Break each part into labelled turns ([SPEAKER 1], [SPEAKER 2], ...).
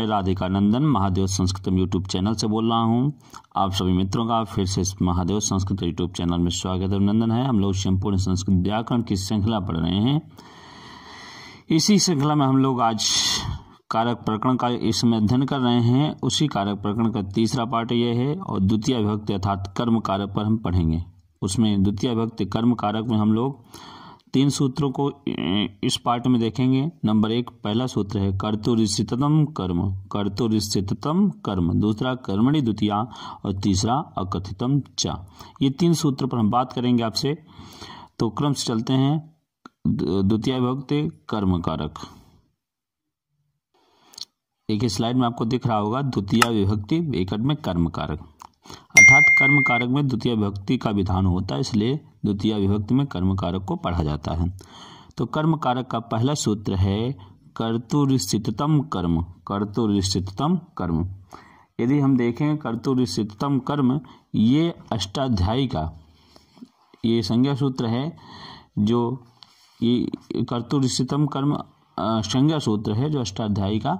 [SPEAKER 1] मैं राधिका नंदन Mahadev संस्कृतम YouTube channel से बोल रहा हूं। आप सभी मित्रों का फिर से इस महादेव संस्कृत यूट्यूब चैनल में स्वागत है। नंदन है। हम लोग संपूर्ण संस्कृत व्याकरण की श्रृंखला पढ़ रहे हैं। इसी श्रृंखला में हम लोग आज कारक प्रकरण का इसमें अध्ययन कर रहे हैं। उसी कारक प्रकरण का तीसरा पार्ट यह है और द्वितीय विभक्ति अर्थात कर्म कारक पर हम पढ़ेंगे। उसमें द्वितीय विभक्ति कर्म कारक में हम लोग 3 सूत्रों को इस पार्ट में देखेंगे। नंबर 1 पहला सूत्र है कर्तुरिष्ठितम कर्म, कर्तुरिष्ठितम कर्म। दूसरा कर्मणि द्वितीया और तीसरा अकथितम च। ये 3 सूत्र पर हम बात करेंगे आपसे। तो क्रम से चलते हैं। द्वितीय विभक्ति कर्म कारक, एक स्लाइड में आपको दिख रहा होगा द्वितीय विभक्ति एकट में कर्म कारक, अर्थात कर्म कारक में द्वितीय विभक्ति का विधान होता है, इसलिए द्वितीय विभक्ति में कर्म कारक को पढ़ा जाता है। तो कर्म कारक का पहला सूत्र है कर्तुरिष्ठितम कर्म, कर्तुरिष्ठिततम कर्म। यदि हम देखें कर्तुरिष्ठिततम कर्म, ये अष्टाध्यायी का ये संज्ञा सूत्र है। जो ये कर्तुरिष्ठितम कर्म संज्ञा सूत्र है जो अष्टाध्यायी का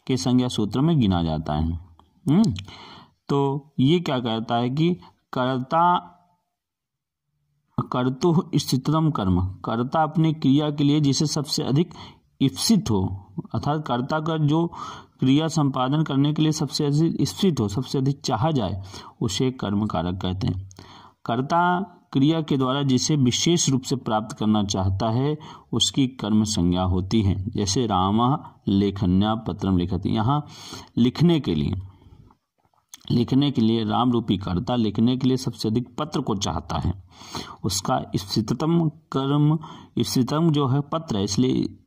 [SPEAKER 1] के संज्ञा सूत्र में गिना जाता है। तो ये क्या कहता है कि कर्तु स्थितम कर्म, कर्ता अपनी क्रिया के लिए जिसे सबसे अधिक इप्सित हो, अर्थात कर्ता का जो क्रिया संपादन करने के लिए सबसे अधिक इप्सित हो, सबसे अधिक चाहा जाए, उसे कर्म कारक कहते हैं। कर्ता क्रिया के द्वारा जिसे विशेष रूप से प्राप्त करना चाहता है उसकी कर्म संज्ञा होती है। जैसे रामः लेखन्या पत्रम लिखति, यहाँ लिखने के लिए राम रूपी कर्ता लिखने के लिए सबसे अधिक पत्र को चाहता है, उसका इप्सिततम कर्म, इप्सितम जो है पत्र है, इसलिए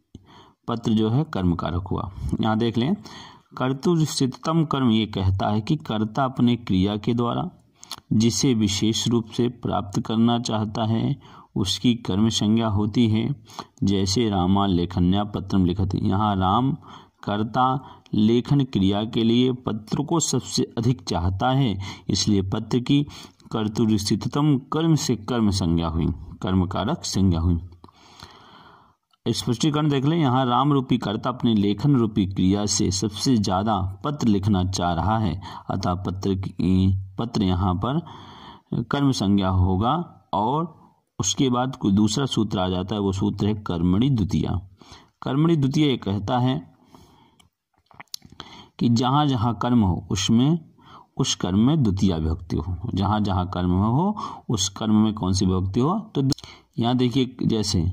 [SPEAKER 1] पत्र जो है कर्म कारक हुआ। यहाँ देख लें कर्तुरिष्ठिततम कर्म ये कहता है कि कर्ता अपने क्रिया के द्वारा जिसे विशेष रूप से प्राप्त करना चाहता है उसकी कर्म संज्ञा होती है। जैसे रामा लेखन्या पत्रम लिखति, यहाँ राम कर्ता लेखन क्रिया के लिए पत्र को सबसे अधिक चाहता है, इसलिए पत्र की कर्तुरिष्ठिततम कर्म से कर्म संज्ञा हुई, कर्म कारक संज्ञा हुई। स्पष्टीकरण देख लें। यहाँ राम रूपी कर्ता अपने लेखन रूपी क्रिया से सबसे ज्यादा पत्र लिखना चाह रहा है, अतः पत्र यहाँ पर कर्म संज्ञा होगा। और उसके बाद कोई दूसरा सूत्र आ जाता है, वो सूत्र है कर्मणि द्वितीया। कर्मणि द्वितीया ये कहता है कि जहां जहां कर्म हो उसमें उस कर्म में द्वितीय विभक्ति हो, जहां जहां कर्म हो उस कर्म में कौन सी विभक्ति हो। तो यहाँ देखिए, जैसे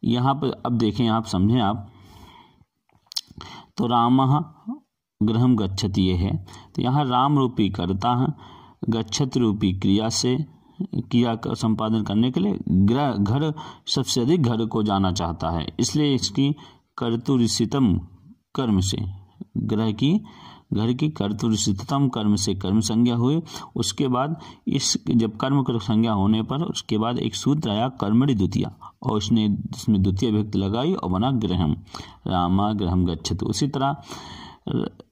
[SPEAKER 1] यहाँ पर अब देखें, आप समझें आप, तो रामः गृहम गच्छति ये है, तो यहाँ राम रूपी कर्ता गच्छति रूपी क्रिया से क्रिया का संपादन करने के लिए घर सबसे अधिक घर को जाना चाहता है, इसलिए इसकी कर्तुरिष्ठितम कर्म से घर की कर्तुरिष्ठिततम कर्म से कर्म संज्ञा हुई। उसके बाद इस जब कर्म कर संज्ञा होने पर उसके बाद एक सूत्र आया कर्मणि द्वितीया, और उसने इसमें द्वितीय विभक्ति लगाई और बना गृहम, रामा गृहम गच्छति। उसी तरह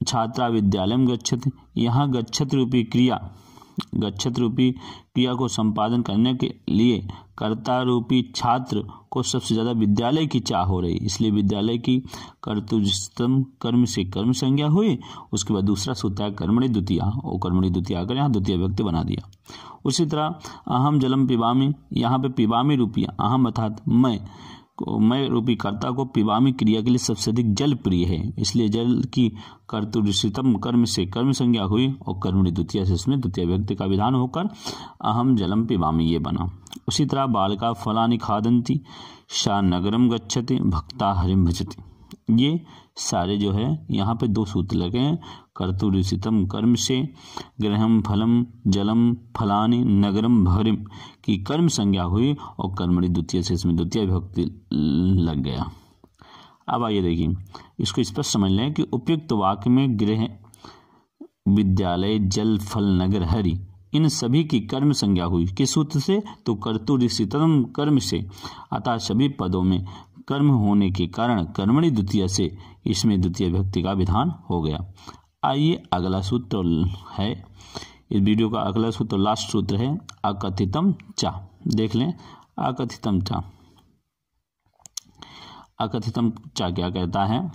[SPEAKER 1] छात्रा विद्यालयम गच्छति, यहाँ गच्छति रूपी क्रिया को संपादन करने के लिए कर्ता रूपी छात्र को सबसे ज्यादा विद्यालय की चाह हो रही, इसलिए विद्यालय की कर्तुरिष्ठितम कर्म से कर्म संज्ञा हुई। उसके बाद दूसरा सूत्र है कर्मणि द्वितीया, और कर्मणि द्वितीया आकर यहाँ द्वितीय विभक्ति बना दिया। उसी तरह अहम जलम पिबामी, यहाँ पे पिबामी रूपी अहम अर्थात मैं रूपी कर्ता को पिबामी क्रिया के लिए सबसे अधिक जल प्रिय है, इसलिए जल की कर्तुरिष्ठितम कर्म से कर्म संज्ञा हुई और कर्मणि द्वितीया से इसमें द्वितीय विभक्ति का विधान होकर अहम जलम पिबामी ये बना। उसी तरह बालका फलानि खादन्ति, सा नगरम गच्छति, भक्ता हरिम भजति। ये सारे जो है यहाँ पे 2 सूत्र लगे हैं। कर्तुरिष्ठितम कर्म से गृहम फलम जलम फलानि नगरम हरिम की कर्म संज्ञा हुई और कर्मणि द्वितीय से इसमें द्वितीय विभक्ति लग गया। अब आइए देखिए, इसको स्पष्ट समझ लें कि उपयुक्त वाक्य में गृह विद्यालय जल फल नगर हरि इन सभी की कर्म संज्ञा हुई किस सूत्र से, तो कर्तुरिष्ठितम कर्म से, अतः सभी पदों में कर्म होने के कारण कर्मणि द्वितीय से इसमें द्वितीय विभक्ति का विधान हो गया। आइए अगला सूत्र है, इस वीडियो का अगला सूत्र लास्ट सूत्र है अकथितम चा। देख लें अकथितम चा। अकथितम चा क्या कहता है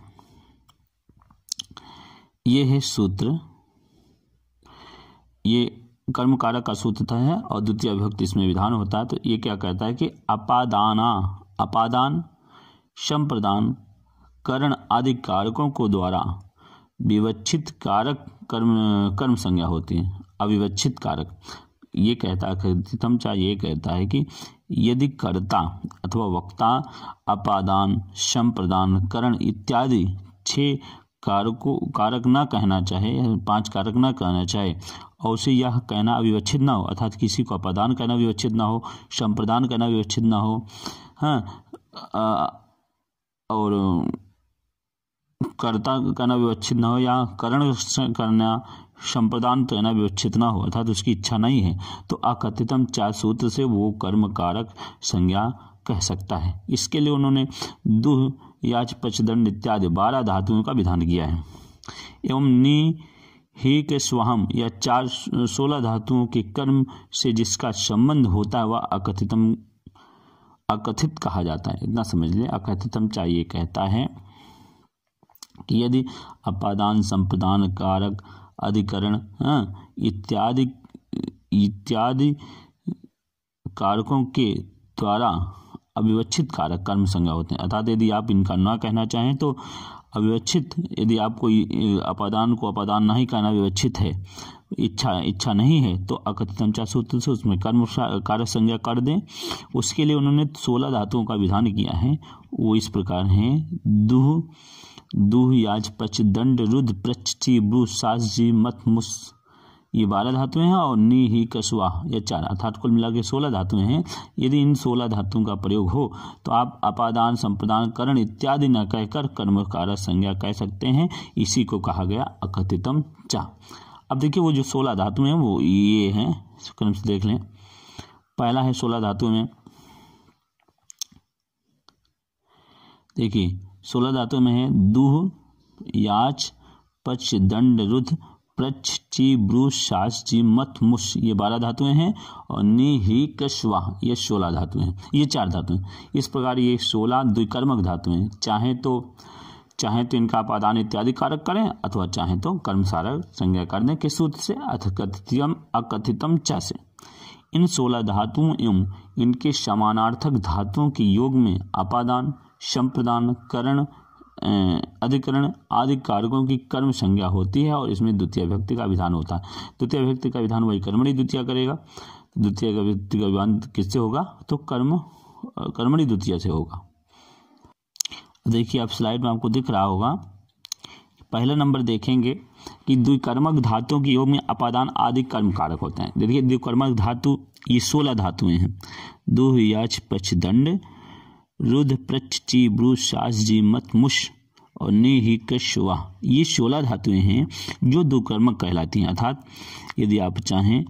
[SPEAKER 1] ये है सूत्र, ये कर्म कारक का सूत्र है और द्वितीय विभक्ति इसमें विधान होता है। तो ये क्या कहता है कि अपादान, संप्रदान, करण आदि कारकों को द्वारा विवक्षित कारक कर्म संज्ञा होती है। अविवक्षित कारक ये कहता है, ये कहता है कि यदि कर्ता अथवा वक्ता अपादान, संप्रदान, करण इत्यादि 6 कारक न कहना चाहे, 5 कारक न कहना चाहे और उसे यह कहना अविवक्षित न हो, अर्थात किसी को अपादान कहना विवक्षित न हो, संप्रदान कहना विवक्षित न हो, और कर्ता कहना विवक्षित न हो, या करण करना संप्रदान कहना विवक्षित न हो, अर्थात उसकी इच्छा नहीं है, तो अकथितम चा सूत्र से वो कर्म कारक संज्ञा कह सकता है। इसके लिए उन्होंने दुह, याच, पचदंड इत्यादि 12 धातुओं का विधान किया है। एवं नि, ही के स्वहम या 16 धातुओं के कर्म से जिसका संबंध होता है वह अकथित कहा जाता है। इतना समझ ले। अकथितम चाहिए कहता है कि यदि अपादान, संप्रदान, कारक, अधिकरण इत्यादि कारकों के द्वारा अविवक्षित कारक कर्म संज्ञा होते हैं। अर्थात यदि आप इनका ना कहना चाहें तो अविवक्षित, यदि आप कोई अपादान को अपादान नहीं कहना विवक्षित है, इच्छा नहीं है, तो अकथितम चा सूत्र से उसमें कर्म कारक संज्ञा कर दें। उसके लिए उन्होंने 16 धातुओं का विधान किया है। वो इस प्रकार हैं: दुह, याच, पच, दंड, रुद्र, प्रच, ची, ब्रू, सास, जी, मत, मुस, ये 12 धातुएं हैं और नी, ही, कसवा ये 4, अर्थात कुल मिला के 16 धातुएं हैं। यदि इन 16 धातुओं का प्रयोग हो तो आप अपादान, संप्रदान, करण इत्यादि न कहकर कर्म कारक संज्ञा कह सकते हैं। इसी को कहा गया अकथितम चा। अब देखिए वो जो 16 धातु हैं वो ये हैं, क्रम से देख लें। पहला है 16 धातु में, देखिए 16 धातु में है दुह, याच, पच, दंड, रुद्र, प्रच, ची, ब्रू, शास, जी, मत, मुस, ये 12 धातुएं हैं और नि, ही, कश्वा ये 16 धातुएं हैं। ये 4 धातुएं। इस प्रकार ये 16 द्विकर्मक धातुएं। चाहे तो इनका अपादान इत्यादि कारक करें अथवा चाहे तो कर्म कारक संज्ञा करने के सूत्र से अकथितम चा से। इन 16 धातुओं एवं इनके समानार्थक धातुओं के योग में अपादान, संप्रदान, करण, अधिकरण आदि कारकों की कर्म संज्ञा होती है और इसमें द्वितीय विभक्ति का विधान होता है। द्वितीय विभक्ति का विधान वही कर्मणि द्वितीय करेगा। द्वितीय विभक्ति का विधान किससे होगा? तो कर्मणि द्वितीय से होगा। देखिए आप स्लाइड में आपको दिख रहा होगा, पहला नंबर देखेंगे कि द्विकर्मक धातुओं के योग में अपादान आदि कर्म कारक होते हैं। देखिए द्विकर्मक धातु ये 16 धातुएं हैं। दुह, याच, पच, दंड, रुद्र, प्रच, ची, ब्रू, शास, जी, मत, मुश और नि, ही, कश्वा ये 16 धातुएं हैं जो द्विकर्मक कहलाती हैं। अर्थात यदि आप चाहें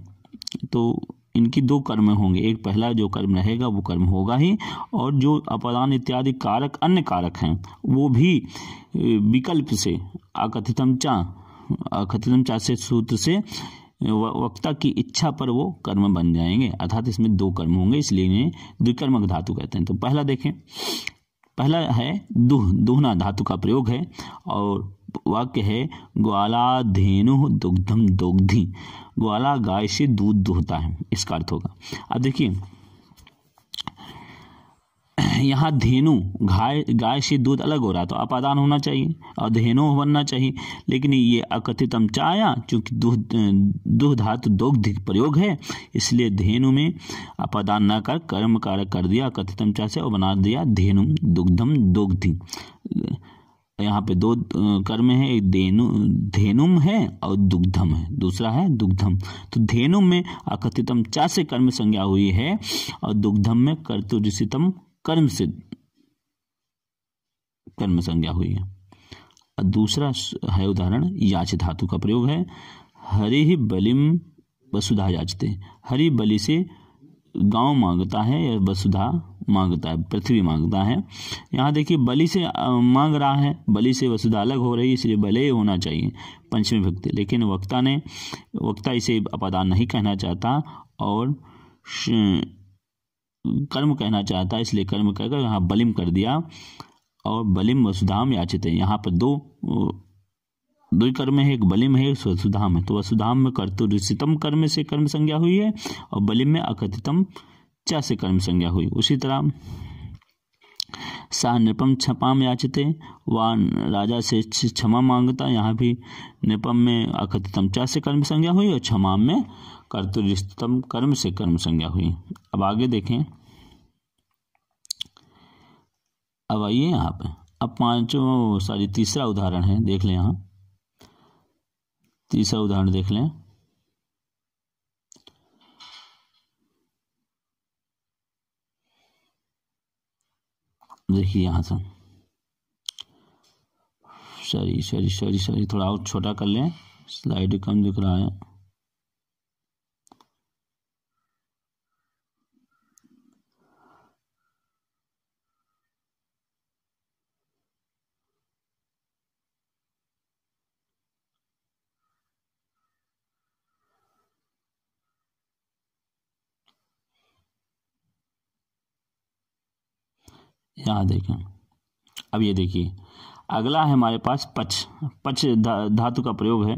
[SPEAKER 1] तो इनकी 2 कर्म होंगे। एक पहला जो कर्म रहेगा वो कर्म होगा ही, और जो अपादान इत्यादि कारक अन्य कारक हैं वो भी विकल्प से अकथितम चा से सूत्र से वक्ता की इच्छा पर वो कर्म बन जाएंगे। अर्थात इसमें 2 कर्म होंगे, इसलिए इन्हें द्विकर्मक धातु कहते हैं। तो पहला देखें, पहला है दुहना धातु का प्रयोग है और वाक्य है ग्वाला धेनु दुग्धम दोग्धी। ग्वाला गाय से दूध दुहता है, इसका अर्थ होगा। अब देखिए यहाँ धेनु गाय से दूध अलग हो रहा है तो अपादान होना चाहिए और धेनु बनना चाहिए, लेकिन ये अकथितम चा आया चूंकि दुह धातु दोग्ध प्रयोग है, इसलिए धेनु में अपादान न कर कर्म कारक कर दिया अकथितम चा से और बना दिया धेनु दुग्धम दोग्धी। यहाँ पे 2 कर्म है, एक धेनुम है और दुग्धम है, दूसरा है दुग्धम। तो धेनुम में अकथितम चा से कर्म संज्ञा हुई है और दुग्धम में कर्तुजितम कर्म से कर्म संज्ञा हुई है। और दूसरा है उदाहरण याच धातु का प्रयोग है। हरि ही बलिम वसुधा याचते। हरि बलि से गांव मांगता है या वसुधा मांगता है, पृथ्वी मांगता है। यहाँ देखिए बलि से मांग रहा है, बलि से वसुधा अलग हो रही है, इसलिए बले होना चाहिए पंचमी विभक्ति, लेकिन वक्ता इसे अपादान नहीं कहना चाहता और कर्म कहना चाहता है, इसलिए कर्म कहकर यहाँ बलिम कर दिया और बलिम वसुधाम याचित है। यहाँ पर 2 कर्म है, एक बलिम है, एक वसुधाम है। तो वसुधाम में कर्तुरिसितम कर्म से कर्म संज्ञा हुई है और बलिम में अकथितम च से कर्म संज्ञा हुई। उसी तरह सा नृपम क्षमाम याचते, वह राजा से क्षमा मांगता, यहाँ भी नृपम में अकथितम च से कर्म संज्ञा हुई और क्षमाम में कर्तुरिसितम कर्म से कर्म संज्ञा हुई। अब आगे देखें, अब आइए यहाँ पे अब तीसरा उदाहरण है, देख लें। यहाँ तीसरा उदाहरण देख लें। देखिए यहाँ से सॉरी थोड़ा और छोटा कर लें, स्लाइड कम दिख रहा है। यहाँ देखें, अब ये देखिए अगला है हमारे पास पच धातु का प्रयोग है।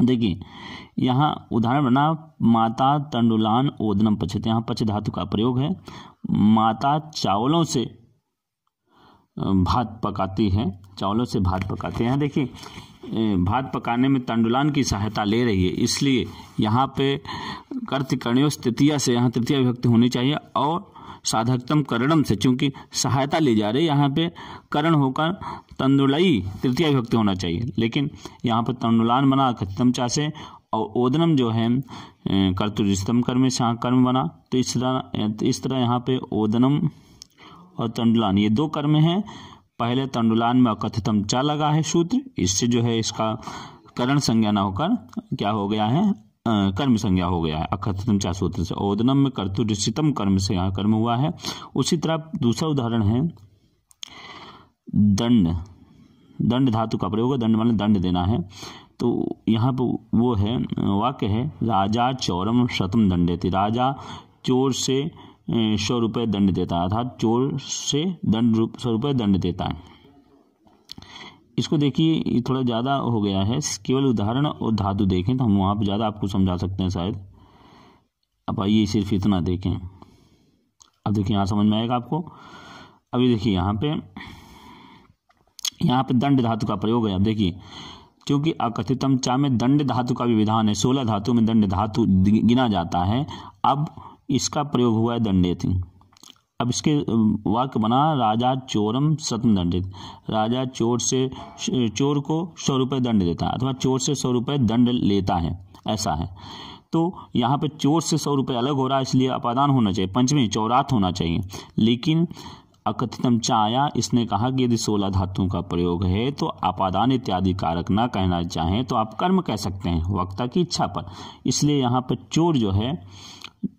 [SPEAKER 1] देखिए यहाँ उदाहरण बना, माता तंडुलान ओदनम पचते, यहाँ पच धातु का प्रयोग है। माता चावलों से भात पकाती है, चावलों से भात पकाते हैं। यहाँ देखिए भात पकाने में तंडुलान की सहायता ले रही है, इसलिए यहाँ पे कर्तृकर्णयों तृतीया से यहाँ तृतीया विभक्ति होनी चाहिए और साधकतम करणम से, चूंकि सहायता ली जा रही है यहाँ पे करण होकर तंदुलई तृतीया विभक्ति होना चाहिए, लेकिन यहाँ पर तंडुलान बना अकथितम चा से और ओदनम जो है कर्तुरिसितम कर्म से कर्म बना। तो इस तरह यहाँ पे ओदनम और तंडुलान ये दो कर्म हैं। पहले तंडुलान में अकथितम चा लगा है सूत्र, इससे जो है इसका करण संज्ञा न होकर क्या हो गया है, कर्म संज्ञा हो गया है अकथितम चा सूत्र से। ओदनम में कर्तुरिसितम कर्म से यहाँ कर्म हुआ है। उसी तरह दूसरा उदाहरण है दंड धातु का प्रयोग है, दंड माने दंड देना है। तो यहाँ पर वो है वाक्य है, राजा चौरम शतम दंडेति, राजा चोर से 100 रुपये दंड देता है, अर्थात चोर से 100 रुपये दंड देता है। इसको देखिए ये थोड़ा ज़्यादा हो गया है, केवल उदाहरण और धातु देखें तो हम वहाँ पर ज़्यादा आपको समझा सकते हैं शायद। अब आइए सिर्फ इतना देखें। अब देखिए यहाँ समझ में आएगा आपको। अभी देखिए यहाँ पे दंड धातु का प्रयोग है। अब देखिए क्योंकि अकथितम चा में दंड धातु का भी विधान है, 16 धातु में दंड धातु गिना जाता है। अब इसका प्रयोग हुआ है दंडेति। अब इसके वाक्य बना, राजा चोरम शतम दंडित, राजा चोर को 100 रुपये दंड देता है अथवा चोर से 100 रुपये दंड लेता है, ऐसा है। तो यहाँ पे चोर से 100 रुपये अलग हो रहा है, इसलिए अपादान होना चाहिए, पंचमी चौरात होना चाहिए। लेकिन अकथितम चा आया, इसने कहा कि यदि 16 धातुओं का प्रयोग है तो अपादान इत्यादि कारक ना कहना चाहें तो आप कर्म कह सकते हैं वक्ता की इच्छा पर। इसलिए यहाँ पर चोर जो है,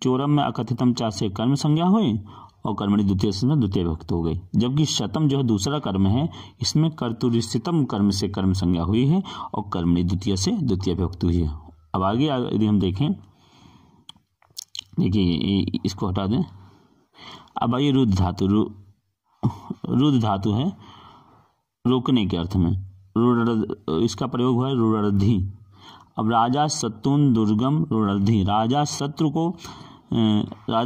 [SPEAKER 1] चोरम में अकथितम चा से कर्म संज्ञा हुई और कर्मणि द्वितीय से द्वितीय विभक्ति हो गई। जबकि शतम जो है दूसरा कर्म है, इसमें कर्तुरिसितम कर्म से कर्म संज्ञा हुई है और कर्मणि द्वितीय से द्वितीय विभक्ति हुई है। अब आगे यदि हम देखें, देखिए इसको हटा दें। अब आइए रुद्ध धातु है रोकने के अर्थ में, इसका प्रयोग हुआ है रुणर्धि। अब राजा शत्रुन दुर्गम रुणर्धि, राजा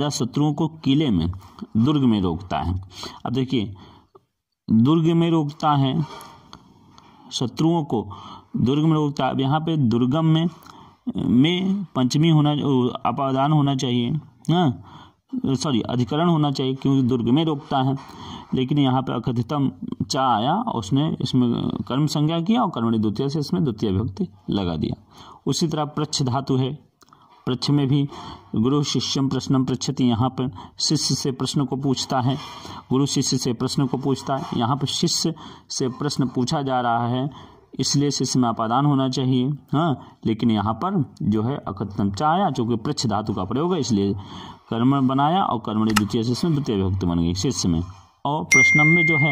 [SPEAKER 1] शत्रुओं को किले में दुर्ग में रोकता है। अब देखिए दुर्ग में रोकता है, शत्रुओं को दुर्ग में रोकता है। अब यहाँ पे दुर्गम में पंचमी होना, अपादान होना चाहिए, अधिकरण होना चाहिए क्योंकि दुर्ग में रोकता है। लेकिन यहाँ पे अकथितम चा आया और उसने इसमें कर्म संज्ञा किया और कर्मणि द्वितीय से इसमें द्वितीय विभक्ति लगा दिया। उसी तरह प्रच्छ धातु है, प्रच्छ में भी गुरु शिष्यम प्रश्नम पृच्छति, यहाँ पर शिष्य से प्रश्न को पूछता है, गुरु शिष्य से प्रश्न को पूछता है। यहाँ पर शिष्य से प्रश्न पूछा जा रहा है, इसलिए शिष्य में अपादान होना चाहिए, लेकिन यहाँ पर जो है अकथितम चा आया, चूंकि प्रच्छ धातु का प्रयोग है इसलिए कर्म बनाया और कर्मणि द्वितीय से इसमें द्वितीय विभक्ति बन गई शिष्य में। और प्रश्नम में जो है